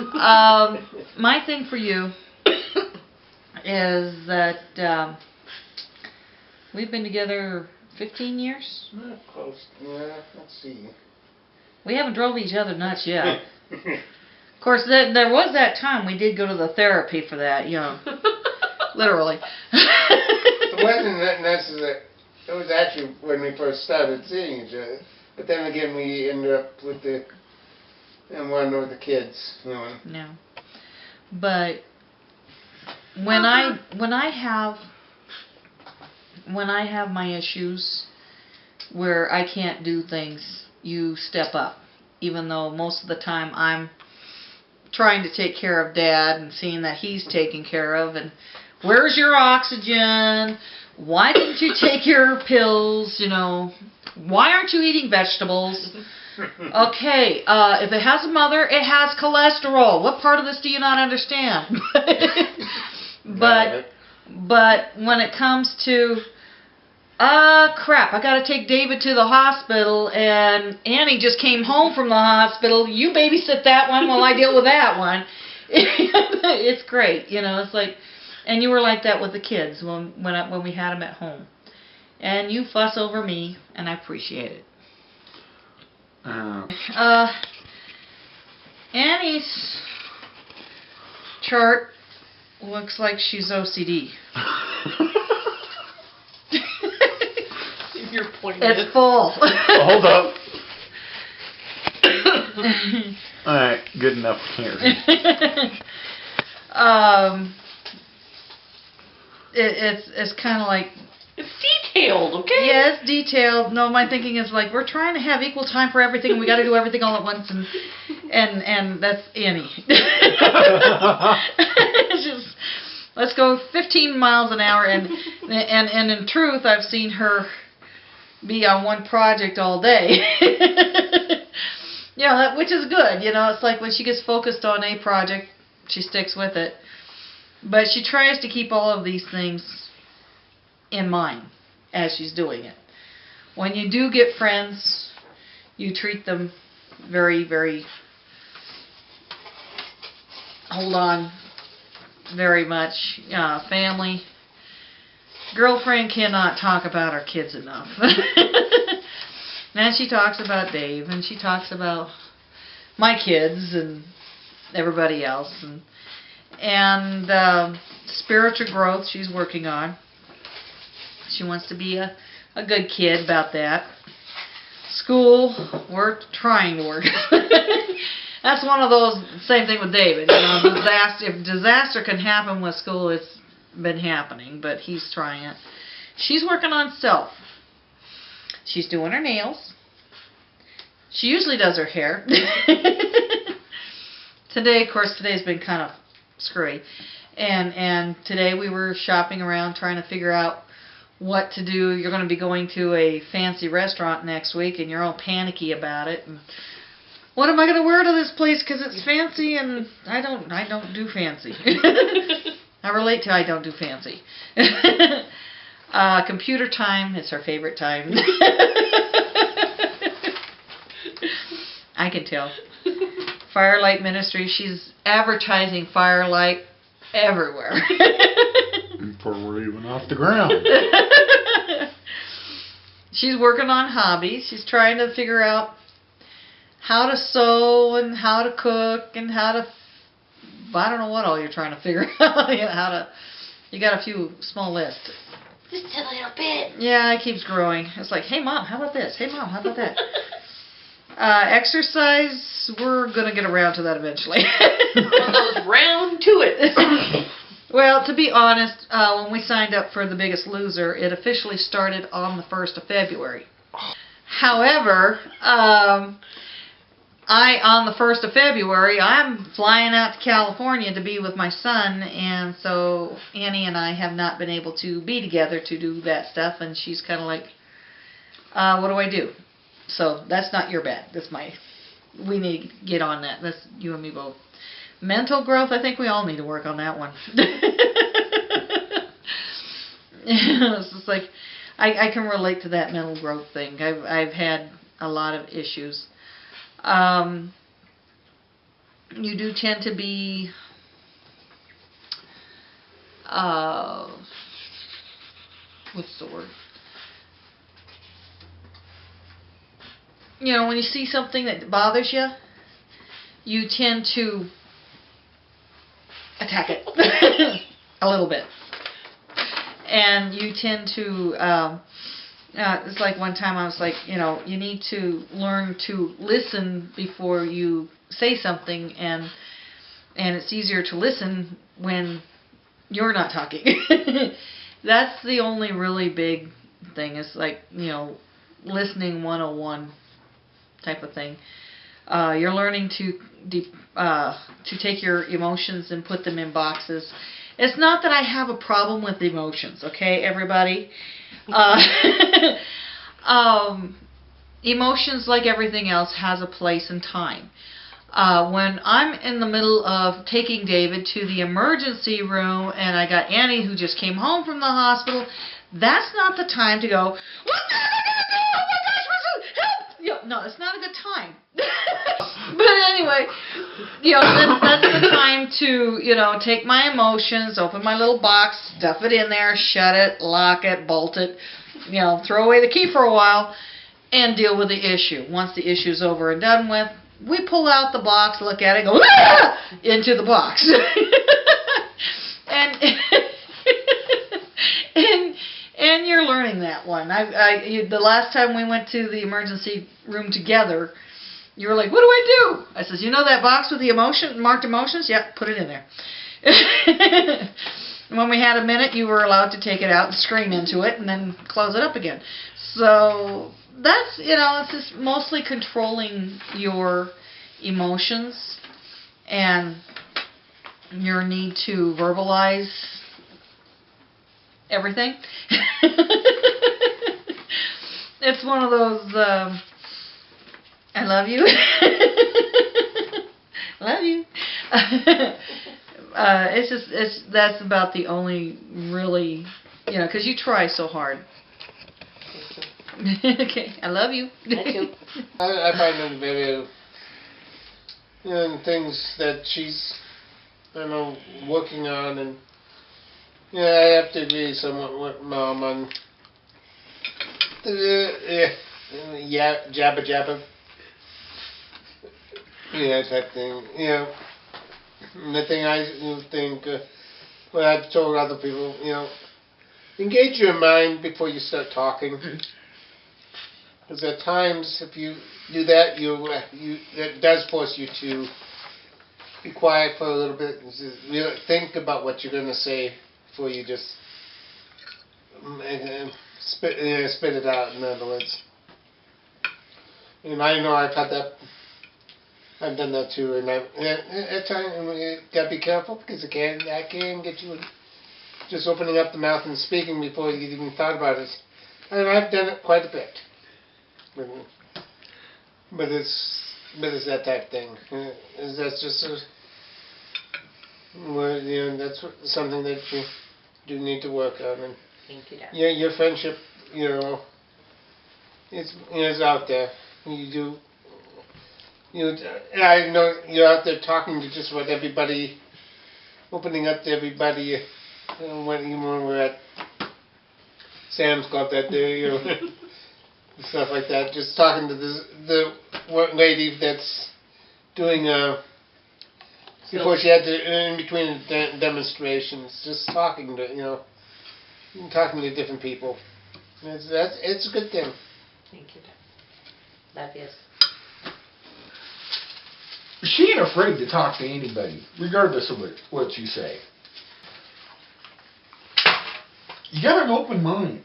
My thing for you is that we've been together 15 years. Not close. Yeah, let's see. We haven't drove each other nuts yet. Of course, there was that time we did go to the therapy for that, you know, literally. It wasn't that necessary. It was actually when we first started seeing each other. But then again, we ended up with one with the kids. You know. No. But when I have my issues where I can't do things, you step up. Even though most of the time I'm trying to take care of Dad and seeing that he's taken care of, and where's your oxygen? Why didn't you take your pills? You know, why aren't you eating vegetables? Okay, if it has a mother, it has cholesterol. What part of this do you not understand? but when it comes to crap, I gotta take David to the hospital, and Annie just came home from the hospital. You babysit that one while I deal with that one. It's great, you know. It's like, and you were like that with the kids when we had them at home. And you fuss over me, and I appreciate it. Annie's chart looks like she's OCD. You're pointing it's full. Hold up. Alright, good enough here. It's kind of like, it's detailed, okay? yeah, it's detailed. No, my thinking is like, we're trying to have equal time for everything, and we got to do everything all at once, and that's Annie. It's just, let's go 15 miles an hour, and in truth, I've seen her be on one project all day. Yeah, which is good. You know, it's like when she gets focused on a project, she sticks with it. But she tries to keep all of these things in mind as she's doing it. When you do get friends, you treat them very, very, hold on, very much. Family. Girlfriend cannot talk about her kids enough. And she talks about Dave, and she talks about my kids and everybody else, and spiritual growth she's working on. She wants to be a good kid about that. School, we're trying to work. That's one of those, same thing with David. You know, if disaster can happen with school, it's been happening, but he's trying it. She's working on self. She's doing her nails. She usually does her hair. Today, of course, today's been kind of screwy. And today we were shopping around trying to figure out what to do. You're going to be going to a fancy restaurant next week, and you're all panicky about it. And what am I going to wear to this place? Because it's fancy, and I don't do fancy. I relate to I don't do fancy. Computer time is her favorite time. I can tell. Firelight Ministry, she's advertising Firelight everywhere. Before we're even off the ground. She's working on hobbies. She's trying to figure out how to sew and how to cook and how to, I don't know what all you're trying to figure out. You got a few small lists. Just a little bit. Yeah, it keeps growing. It's like, hey Mom, how about this? Hey Mom, how about that? Exercise, we're going to get around to that eventually. One goes round to it. Well, to be honest, when we signed up for The Biggest Loser, it officially started on the 1st of February. However, on the 1st of February, I'm flying out to California to be with my son, and so Annie and I have not been able to be together to do that stuff, and she's kind of like, what do I do? So that's not your bad. That's we need to get on that. That's you and me both. Mental growth, I think we all need to work on that one. It's just like, I can relate to that mental growth thing. I've had a lot of issues. you do tend to be what's the word? You know, when you see something that bothers you, you tend to attack it a little bit. And you tend to, it's like one time I was like, you know, you need to learn to listen before you say something, and it's easier to listen when you're not talking. That's the only really big thing. It's like, you know, listening 101 type of thing. You're learning to take your emotions and put them in boxes. It's not that I have a problem with emotions, okay, everybody? Emotions, like everything else, has a place and time. When I'm in the middle of taking David to the emergency room and I got Annie who just came home from the hospital, that's not the time to go, no, it's not a good time. But anyway, you know, that's the time to, you know, take my emotions, open my little box, stuff it in there, shut it, lock it, bolt it, you know, throw away the key for a while, and deal with the issue. Once the issue's over and done with, we pull out the box, look at it, go into the box. And you're learning that one. The last time we went to the emergency room together, you were like, "What do I do?" I says, "You know that box with the marked emotions? Yep, put it in there." When we had a minute, you were allowed to take it out and scream into it, and then close it up again. So that's, you know, it's just mostly controlling your emotions and your need to verbalize everything. It's one of those, I love you. Love you. That's about the only really, you know, because you try so hard. Okay, I love you. I find them very, you know, things that she's, I don't know, working on, and yeah, I have to agree somewhat with Mom on jabba jabba, yeah, type thing. You know, the thing I think, what I've told other people, you know, engage your mind before you start talking. Because at times, if you do that, that does force you to be quiet for a little bit and just really think about what you're going to say before you just spit it out. In other words, and I know I've done that too, and at times you gotta be careful because that can get you just opening up the mouth and speaking before you even thought about it. And I've done it quite a bit. But it's that type of thing. That's just well, you know, that's something that you do need to work on. And thank you, Dad. yeah, your friendship, you know, it's out there. You do. I know you're out there talking to just about everybody, opening up to everybody. Even when we're at Sam's Club that day, you know. Stuff like that. Just talking to the lady that's doing before she had to, in between demonstrations, just talking to talking to different people. It's a good thing. Thank you, Dad. Love you. She ain't afraid to talk to anybody, regardless of what you say. You got an open mind.